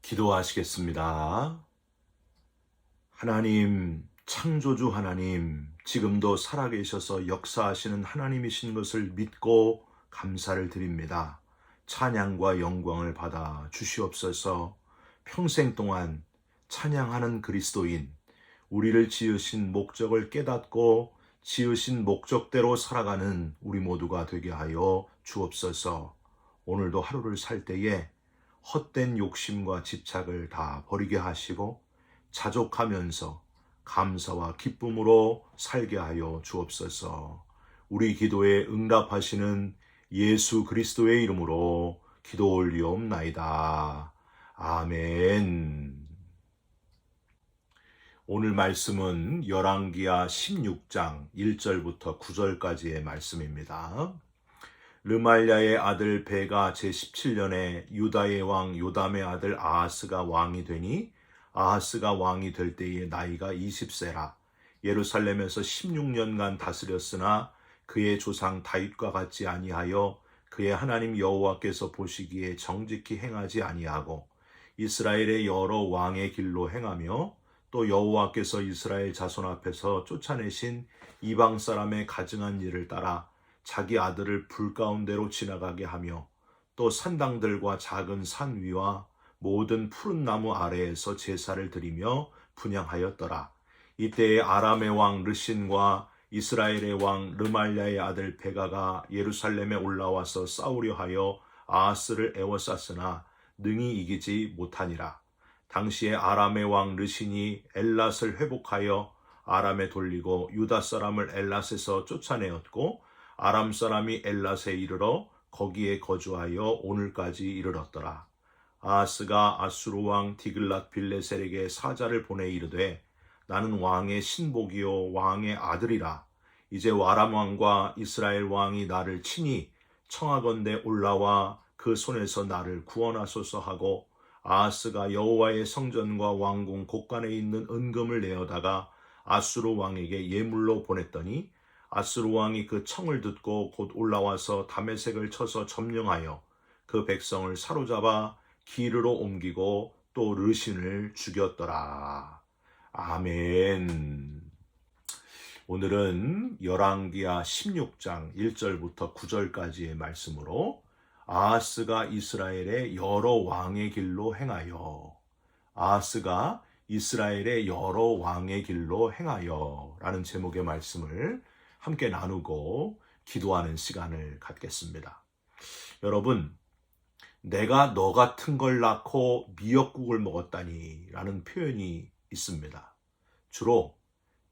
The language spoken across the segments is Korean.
기도하시겠습니다. 하나님, 창조주 하나님, 지금도 살아계셔서 역사하시는 하나님이신 것을 믿고 감사를 드립니다. 찬양과 영광을 받아 주시옵소서. 평생 동안 찬양하는 그리스도인, 우리를 지으신 목적을 깨닫고 지으신 목적대로 살아가는 우리 모두가 되게 하여 주옵소서. 오늘도 하루를 살 때에 헛된 욕심과 집착을 다 버리게 하시고 자족하면서 감사와 기쁨으로 살게 하여 주옵소서. 우리 기도에 응답하시는 예수 그리스도의 이름으로 기도 올리옵나이다. 아멘. 오늘 말씀은 열왕기하 16장 1절부터 9절까지의 말씀입니다. 르말랴의 아들 베가 제17년에 유다의 왕 요담의 아들 아하스가 왕이 되니 아하스가 왕이 될 때의 나이가 20세라. 예루살렘에서 16년간 다스렸으나 그의 조상 다윗과 같지 아니하여 그의 하나님 여호와께서 보시기에 정직히 행하지 아니하고 이스라엘의 여러 왕의 길로 행하며 또 여호와께서 이스라엘 자손 앞에서 쫓아내신 이방 사람의 가증한 일을 따라 자기 아들을 불 가운데로 지나가게 하며 또 산당들과 작은 산 위와 모든 푸른 나무 아래에서 제사를 드리며 분향하였더라. 이때에 아람의 왕 르신과 이스라엘의 왕 르말랴의 아들 베가가 예루살렘에 올라와서 싸우려 하여 아하스를 애워쌌으나 능히 이기지 못하니라. 당시에 아람의 왕 르신이 엘랏을 회복하여 아람에 돌리고 유다 사람을 엘랏에서 쫓아내었고 아람 사람이 엘랏에 이르러 거기에 거주하여 오늘까지 이르렀더라. 아하스가 아수르 왕 디글랏 빌레셀에게 사자를 보내 이르되 나는 왕의 신복이요 왕의 아들이라. 이제 아람 왕과 이스라엘 왕이 나를 치니 청하건대 올라와 그 손에서 나를 구원하소서 하고 아하스가 여호와의 성전과 왕궁 곳간에 있는 은금을 내어다가 아수르 왕에게 예물로 보냈더니 아수르 왕이 그 청을 듣고 곧 올라와서 다메섹을 쳐서 점령하여 그 백성을 사로잡아 기르로 옮기고 또 르신을 죽였더라. 아멘. 오늘은 열왕기하 16장 1절부터 9절까지의 말씀으로 아하스가 이스라엘의 여러 왕의 길로 행하여 아하스가 이스라엘의 여러 왕의 길로 행하여 라는 제목의 말씀을 함께 나누고 기도하는 시간을 갖겠습니다. 여러분, 내가 너 같은 걸 낳고 미역국을 먹었다니 라는 표현이 있습니다. 주로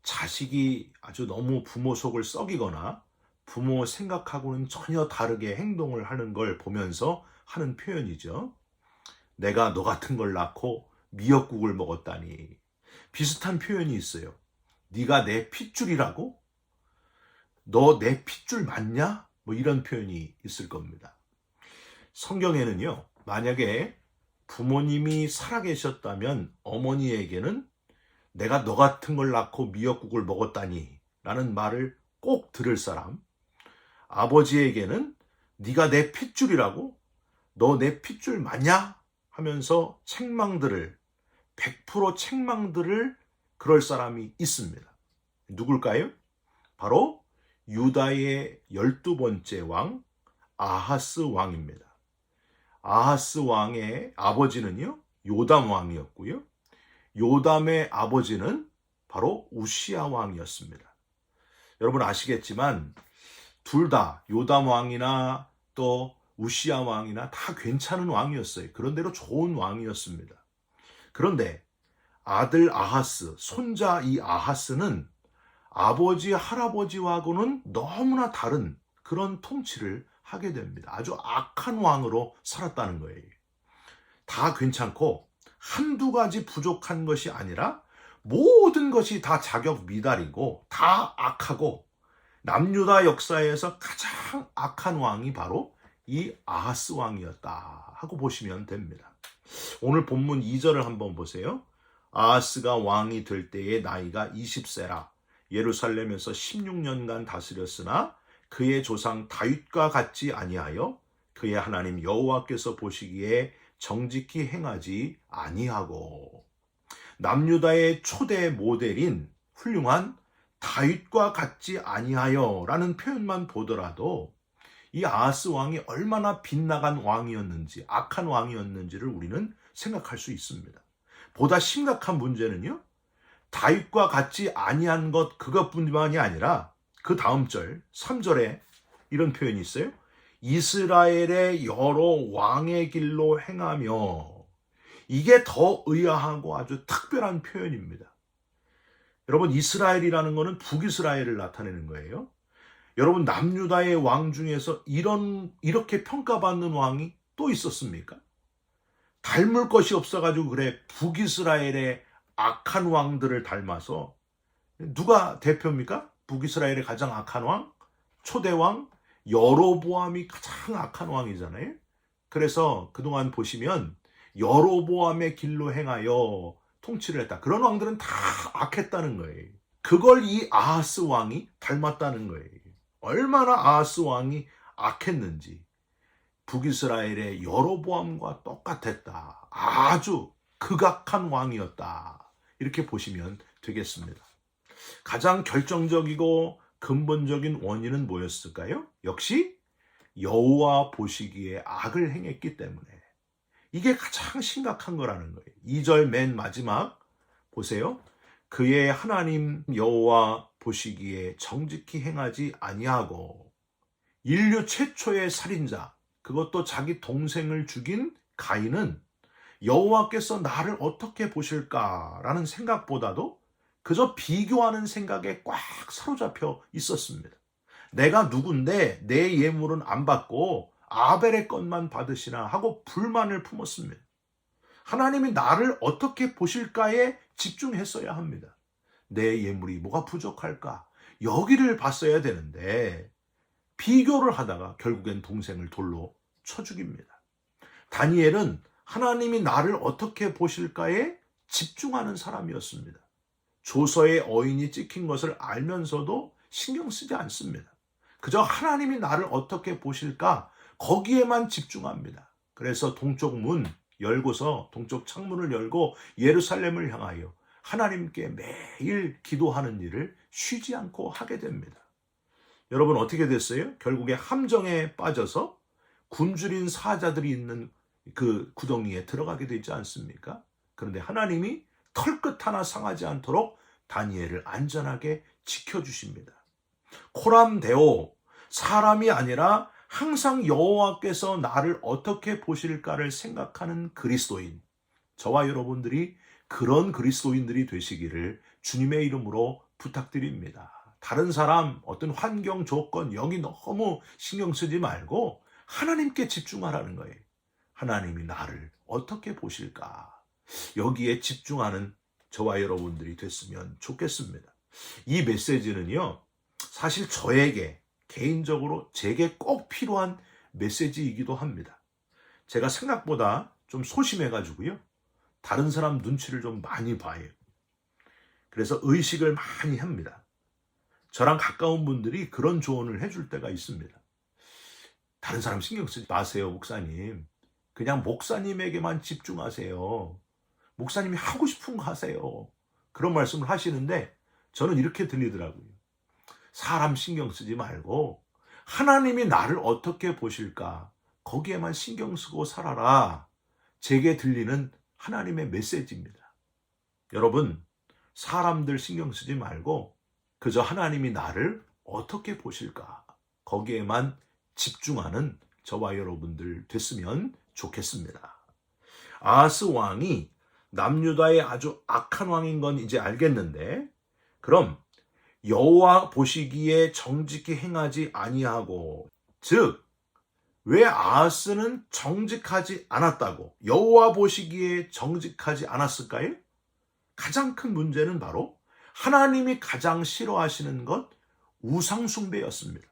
자식이 아주 너무 부모 속을 썩이거나 부모 생각하고는 전혀 다르게 행동을 하는 걸 보면서 하는 표현이죠. 내가 너 같은 걸 낳고 미역국을 먹었다니. 비슷한 표현이 있어요. 네가 내 핏줄이라고? 너 내 핏줄 맞냐? 뭐 이런 표현이 있을 겁니다. 성경에는요, 만약에 부모님이 살아계셨다면 어머니에게는 내가 너 같은 걸 낳고 미역국을 먹었다니 라는 말을 꼭 들을 사람, 아버지에게는 네가 내 핏줄이라고? 너 내 핏줄 맞냐? 하면서 책망들을 100% 책망들을 그럴 사람이 있습니다. 누굴까요? 바로 유다의 12번째 왕 아하스 왕입니다. 아하스 왕의 아버지는요, 요담 왕이었고요. 요담의 아버지는 바로 우시야 왕이었습니다. 여러분 아시겠지만 둘 다 요담 왕이나 또 우시야 왕이나 다 괜찮은 왕이었어요. 그런대로 좋은 왕이었습니다. 그런데 아들 아하스, 손자 이 아하스는 아버지, 할아버지하고는 너무나 다른 그런 통치를 하게 됩니다. 아주 악한 왕으로 살았다는 거예요. 다 괜찮고 한두 가지 부족한 것이 아니라 모든 것이 다 자격 미달이고 다 악하고 남유다 역사에서 가장 악한 왕이 바로 이 아하스 왕이었다 하고 보시면 됩니다. 오늘 본문 2절을 한번 보세요. 아하스가 왕이 될 때의 나이가 20세라. 예루살렘에서 16년간 다스렸으나 그의 조상 다윗과 같지 아니하여 그의 하나님 여호와께서 보시기에 정직히 행하지 아니하고. 남유다의 초대 모델인 훌륭한 다윗과 같지 아니하여 라는 표현만 보더라도 이 아하스 왕이 얼마나 빗나간 왕이었는지, 악한 왕이었는지를 우리는 생각할 수 있습니다. 보다 심각한 문제는요, 다윗과 같지 아니한 것 그것뿐만이 아니라 그 다음 절 3절에 이런 표현이 있어요. 이스라엘의 여러 왕의 길로 행하며. 이게 더 의아하고 아주 특별한 표현입니다. 여러분, 이스라엘이라는 것은 북이스라엘을 나타내는 거예요. 여러분, 남유다의 왕 중에서 이렇게 평가받는 왕이 또 있었습니까? 닮을 것이 없어가지고 그래 북이스라엘의 악한 왕들을 닮아서. 누가 대표입니까? 북이스라엘의 가장 악한 왕? 초대왕? 여로보암이 가장 악한 왕이잖아요. 그래서 그동안 보시면 여로보암의 길로 행하여 통치를 했다. 그런 왕들은 다 악했다는 거예요. 그걸 이 아하스 왕이 닮았다는 거예요. 얼마나 아하스 왕이 악했는지. 북이스라엘의 여로보암과 똑같았다. 아주 극악한 왕이었다. 이렇게 보시면 되겠습니다. 가장 결정적이고 근본적인 원인은 뭐였을까요? 역시 여호와 보시기에 악을 행했기 때문에. 이게 가장 심각한 거라는 거예요. 2절 맨 마지막 보세요. 그의 하나님 여호와 보시기에 정직히 행하지 아니하고. 인류 최초의 살인자, 그것도 자기 동생을 죽인 가인은 여호와께서 나를 어떻게 보실까라는 생각보다도 그저 비교하는 생각에 꽉 사로잡혀 있었습니다. 내가 누군데 내 예물은 안 받고 아벨의 것만 받으시나 하고 불만을 품었습니다. 하나님이 나를 어떻게 보실까에 집중했어야 합니다. 내 예물이 뭐가 부족할까? 여기를 봤어야 되는데 비교를 하다가 결국엔 동생을 돌로 쳐 죽입니다. 다니엘은 하나님이 나를 어떻게 보실까에 집중하는 사람이었습니다. 조서의 어인이 찍힌 것을 알면서도 신경 쓰지 않습니다. 그저 하나님이 나를 어떻게 보실까 거기에만 집중합니다. 그래서 동쪽 문 열고서 동쪽 창문을 열고 예루살렘을 향하여 하나님께 매일 기도하는 일을 쉬지 않고 하게 됩니다. 여러분, 어떻게 됐어요? 결국에 함정에 빠져서 굶주린 사자들이 있는 그 구덩이에 들어가게 되지 않습니까? 그런데 하나님이 털끝 하나 상하지 않도록 다니엘을 안전하게 지켜주십니다. 코람데오, 사람이 아니라 항상 여호와께서 나를 어떻게 보실까를 생각하는 그리스도인, 저와 여러분들이 그런 그리스도인들이 되시기를 주님의 이름으로 부탁드립니다. 다른 사람, 어떤 환경, 조건, 여기 너무 신경 쓰지 말고 하나님께 집중하라는 거예요. 하나님이 나를 어떻게 보실까? 여기에 집중하는 저와 여러분들이 됐으면 좋겠습니다. 이 메시지는요, 사실 저에게 개인적으로 제게 꼭 필요한 메시지이기도 합니다. 제가 생각보다 좀 소심해가지고요, 다른 사람 눈치를 좀 많이 봐요. 그래서 의식을 많이 합니다. 저랑 가까운 분들이 그런 조언을 해줄 때가 있습니다. 다른 사람 신경 쓰지 마세요, 목사님. 그냥 목사님에게만 집중하세요. 목사님이 하고 싶은 거 하세요. 그런 말씀을 하시는데 저는 이렇게 들리더라고요. 사람 신경 쓰지 말고 하나님이 나를 어떻게 보실까? 거기에만 신경 쓰고 살아라. 제게 들리는 하나님의 메시지입니다. 여러분, 사람들 신경 쓰지 말고 그저 하나님이 나를 어떻게 보실까? 거기에만 집중하는 저와 여러분들 됐으면 좋겠습니다. 아하스 왕이 남유다의 아주 악한 왕인 건 이제 알겠는데, 그럼 여호와 보시기에 정직히 행하지 아니하고, 즉 왜 아하스는 정직하지 않았다고, 여호와 보시기에 정직하지 않았을까요? 가장 큰 문제는 바로 하나님이 가장 싫어하시는 것, 우상숭배였습니다.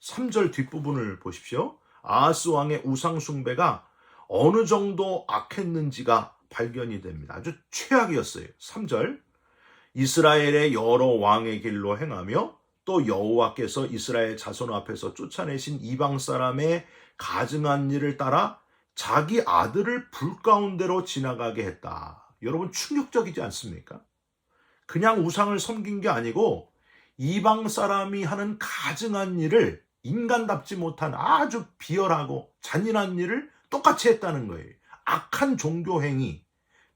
3절 뒷부분을 보십시오. 아하스 왕의 우상숭배가 어느 정도 악했는지가 발견이 됩니다. 아주 최악이었어요. 3절, 이스라엘의 여러 왕의 길로 행하며 또 여호와께서 이스라엘 자손 앞에서 쫓아내신 이방 사람의 가증한 일을 따라 자기 아들을 불 가운데로 지나가게 했다. 여러분 충격적이지 않습니까? 그냥 우상을 섬긴 게 아니고 이방 사람이 하는 가증한 일을 인간답지 못한 아주 비열하고 잔인한 일을 똑같이 했다는 거예요. 악한 종교 행위,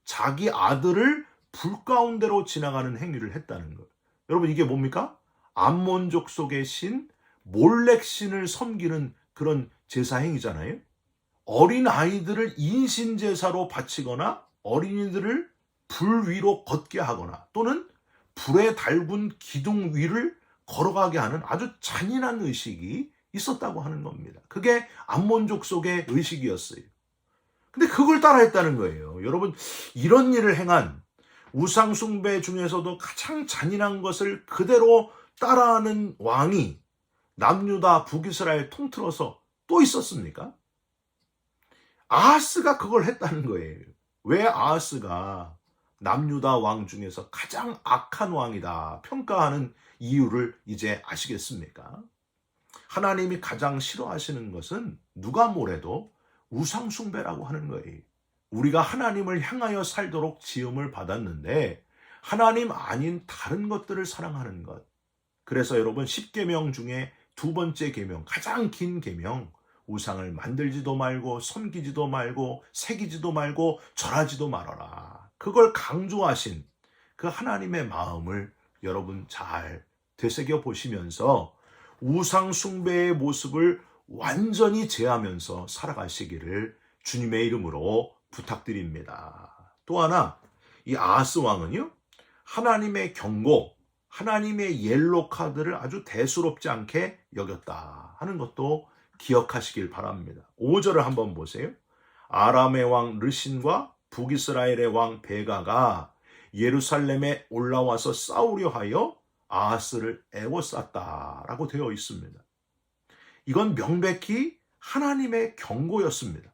자기 아들을 불 가운데로 지나가는 행위를 했다는 거예요. 여러분 이게 뭡니까? 암몬족 속의 신 몰렉신을 섬기는 그런 제사 행위잖아요. 어린 아이들을 인신제사로 바치거나 어린이들을 불 위로 걷게 하거나 또는 불에 달군 기둥 위를 걸어가게 하는 아주 잔인한 의식이 있었다고 하는 겁니다. 그게 암몬족 속의 의식이었어요. 근데 그걸 따라했다는 거예요. 여러분, 이런 일을 행한 우상 숭배 중에서도 가장 잔인한 것을 그대로 따라하는 왕이 남유다 북이스라엘 통틀어서 또 있었습니까? 아하스가 그걸 했다는 거예요. 왜 아하스가 남유다 왕 중에서 가장 악한 왕이다 평가하는 이유를 이제 아시겠습니까? 하나님이 가장 싫어하시는 것은 누가 뭐래도 우상 숭배라고 하는 거예요. 우리가 하나님을 향하여 살도록 지음을 받았는데 하나님 아닌 다른 것들을 사랑하는 것. 그래서 여러분 10계명 중에 두 번째 계명, 가장 긴 계명, 우상을 만들지도 말고 섬기지도 말고 새기지도 말고 절하지도 말아라. 그걸 강조하신 그 하나님의 마음을 여러분 잘 되새겨 보시면서 우상 숭배의 모습을 완전히 제하면서 살아가시기를 주님의 이름으로 부탁드립니다. 또 하나, 이 아하스 왕은요, 하나님의 경고, 하나님의 옐로 카드를 아주 대수롭지 않게 여겼다 하는 것도 기억하시길 바랍니다. 5절을 한번 보세요. 아람의 왕 르신과 북이스라엘의 왕 베가가 예루살렘에 올라와서 싸우려 하여 아하스를 애워쌌다라고 되어 있습니다. 이건 명백히 하나님의 경고였습니다.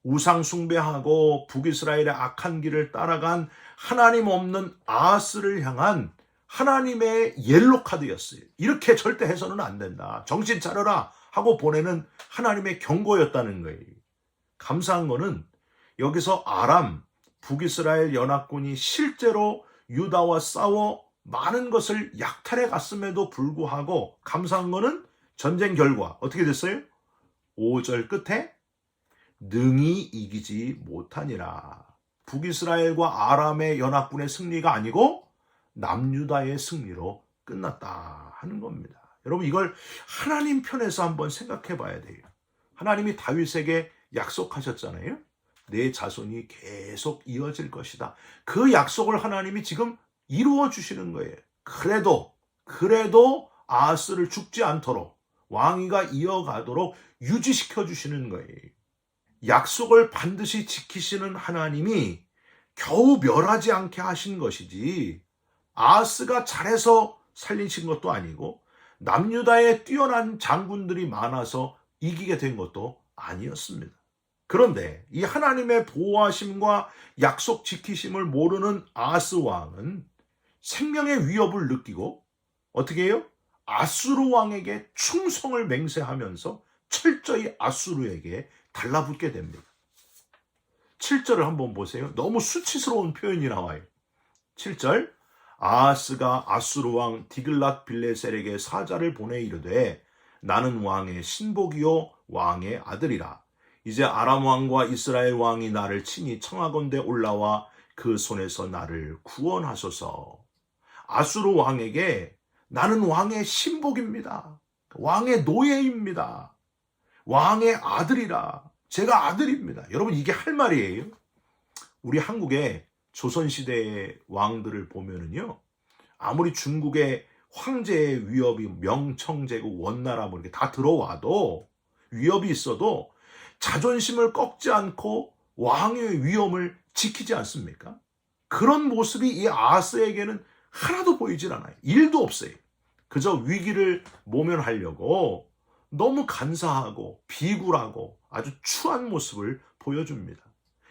우상 숭배하고 북이스라엘의 악한 길을 따라간 하나님 없는 아하스를 향한 하나님의 옐로 카드였어요. 이렇게 절대 해서는 안 된다. 정신 차려라 하고 보내는 하나님의 경고였다는 거예요. 감사한 거는 여기서 아람, 북이스라엘 연합군이 실제로 유다와 싸워 많은 것을 약탈해 갔음에도 불구하고 감사한 거는 전쟁 결과 어떻게 됐어요? 5절 끝에 능히 이기지 못하니라. 북이스라엘과 아람의 연합군의 승리가 아니고 남유다의 승리로 끝났다 하는 겁니다. 여러분 이걸 하나님 편에서 한번 생각해 봐야 돼요. 하나님이 다윗에게 약속하셨잖아요. 내 자손이 계속 이어질 것이다. 그 약속을 하나님이 지금 이루어 주시는 거예요. 그래도 아하스를 죽지 않도록 왕위가 이어가도록 유지시켜 주시는 거예요. 약속을 반드시 지키시는 하나님이 겨우 멸하지 않게 하신 것이지 아하스가 잘해서 살리신 것도 아니고 남유다에 뛰어난 장군들이 많아서 이기게 된 것도 아니었습니다. 그런데 이 하나님의 보호하심과 약속 지키심을 모르는 아하스 왕은 생명의 위협을 느끼고 어떻게 해요? 아수르 왕에게 충성을 맹세하면서 철저히 아수르에게 달라붙게 됩니다. 7절을 한번 보세요. 너무 수치스러운 표현이 나와요. 7절 아하스가 아수르 왕 디글랏 빌레셀에게 사자를 보내 이르되 나는 왕의 신복이요 왕의 아들이라. 이제 아람 왕과 이스라엘 왕이 나를 친히 청하건대 올라와 그 손에서 나를 구원하소서. 아수르 왕에게 나는 왕의 신복입니다. 왕의 노예입니다. 왕의 아들이라. 제가 아들입니다. 여러분 이게 할 말이에요. 우리 한국의 조선시대의 왕들을 보면은요. 아무리 중국의 황제의 위협이 명청제국 원나라 뭐 이렇게 다 들어와도 위협이 있어도 자존심을 꺾지 않고 왕의 위엄을 지키지 않습니까? 그런 모습이 이 아하스에게는 하나도 보이질 않아요. 일도 없어요. 그저 위기를 모면하려고 너무 간사하고 비굴하고 아주 추한 모습을 보여줍니다.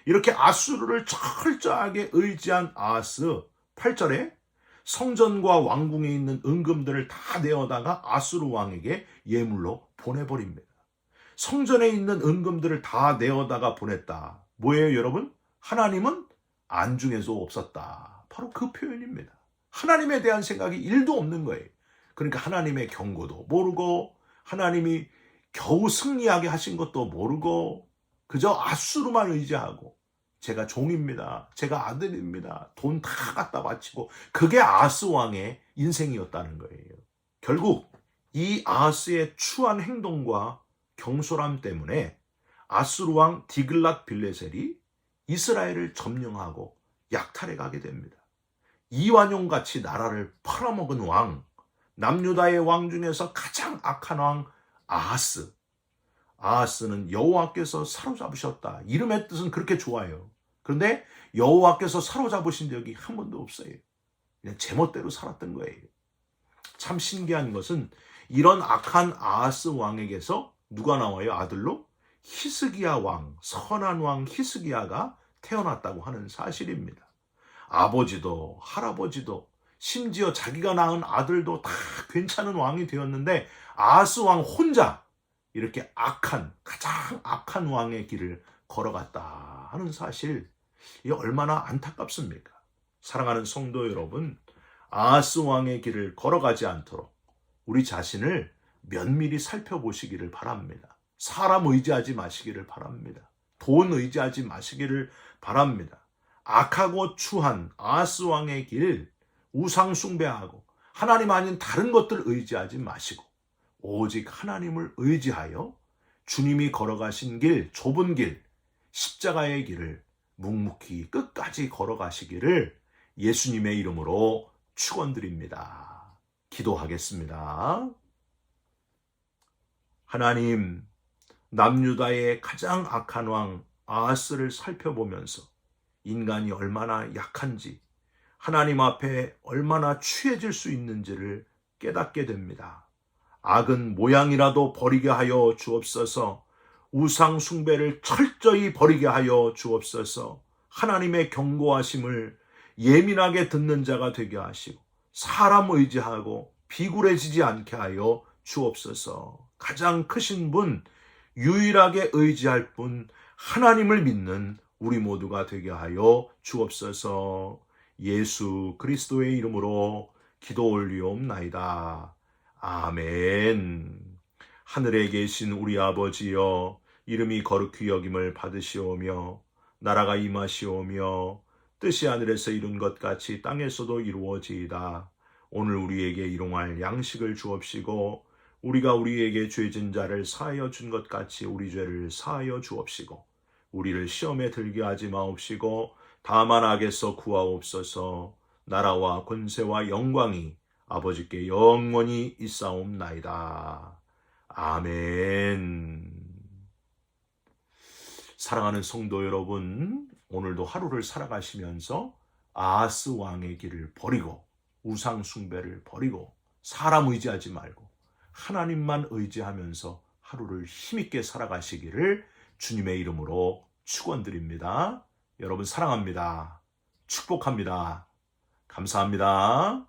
이렇게 아수르를 철저하게 의지한 아하스 8절에 성전과 왕궁에 있는 은금들을 다 내어다가 아수르 왕에게 예물로 보내버립니다. 성전에 있는 은금들을 다 내어다가 보냈다. 뭐예요, 여러분? 하나님은 안중에서 없었다. 바로 그 표현입니다. 하나님에 대한 생각이 1도 없는 거예요. 그러니까 하나님의 경고도 모르고 하나님이 겨우 승리하게 하신 것도 모르고 그저 아수르만 의지하고 제가 종입니다. 제가 아들입니다. 돈 다 갖다 바치고 그게 아하스 왕의 인생이었다는 거예요. 결국 이 아하스의 추한 행동과 경솔함 때문에 아수르 왕 디글랏 빌레셀이 이스라엘을 점령하고 약탈해 가게 됩니다. 이완용같이 나라를 팔아먹은 왕, 남유다의 왕 중에서 가장 악한 왕 아하스. 아하스는 여호와께서 사로잡으셨다. 이름의 뜻은 그렇게 좋아요. 그런데 여호와께서 사로잡으신 적이 한 번도 없어요. 그냥 제멋대로 살았던 거예요. 참 신기한 것은 이런 악한 아하스 왕에게서 누가 나와요? 아들로? 히스기야 왕, 선한 왕 히스기야가 태어났다고 하는 사실입니다. 아버지도 할아버지도 심지어 자기가 낳은 아들도 다 괜찮은 왕이 되었는데 아하스 왕 혼자 이렇게 가장 악한 왕의 길을 걸어갔다 하는 사실, 이게 얼마나 안타깝습니까? 사랑하는 성도 여러분, 아하스 왕의 길을 걸어가지 않도록 우리 자신을 면밀히 살펴보시기를 바랍니다. 사람 의지하지 마시기를 바랍니다. 돈 의지하지 마시기를 바랍니다. 악하고 추한 아하스 왕의 길, 우상 숭배하고 하나님 아닌 다른 것들 의지하지 마시고 오직 하나님을 의지하여 주님이 걸어가신 길, 좁은 길, 십자가의 길을 묵묵히 끝까지 걸어가시기를 예수님의 이름으로 축원드립니다. 기도하겠습니다. 하나님, 남유다의 가장 악한 왕 아하스를 살펴보면서 인간이 얼마나 약한지, 하나님 앞에 얼마나 취해질 수 있는지를 깨닫게 됩니다. 악은 모양이라도 버리게 하여 주옵소서. 우상 숭배를 철저히 버리게 하여 주옵소서. 하나님의 경고하심을 예민하게 듣는 자가 되게 하시고 사람 의지하고 비굴해지지 않게 하여 주옵소서. 가장 크신 분, 유일하게 의지할 분, 하나님을 믿는 우리 모두가 되게 하여 주옵소서. 예수 그리스도의 이름으로 기도 올리옵나이다. 아멘. 하늘에 계신 우리 아버지여, 이름이 거룩히 여김을 받으시오며 나라가 임하시오며 뜻이 하늘에서 이룬 것 같이 땅에서도 이루어지이다. 오늘 우리에게 일용할 양식을 주옵시고 우리가 우리에게 죄진 자를 사하여 준 것 같이 우리 죄를 사하여 주옵시고 우리를 시험에 들게 하지 마옵시고 다만 악에서 구하옵소서. 나라와 권세와 영광이 아버지께 영원히 있사옵나이다. 아멘. 사랑하는 성도 여러분, 오늘도 하루를 살아가시면서 아하스 왕의 길을 버리고 우상 숭배를 버리고 사람 의지하지 말고 하나님만 의지하면서 하루를 힘있게 살아가시기를 주님의 이름으로 축원드립니다. 여러분 사랑합니다. 축복합니다. 감사합니다.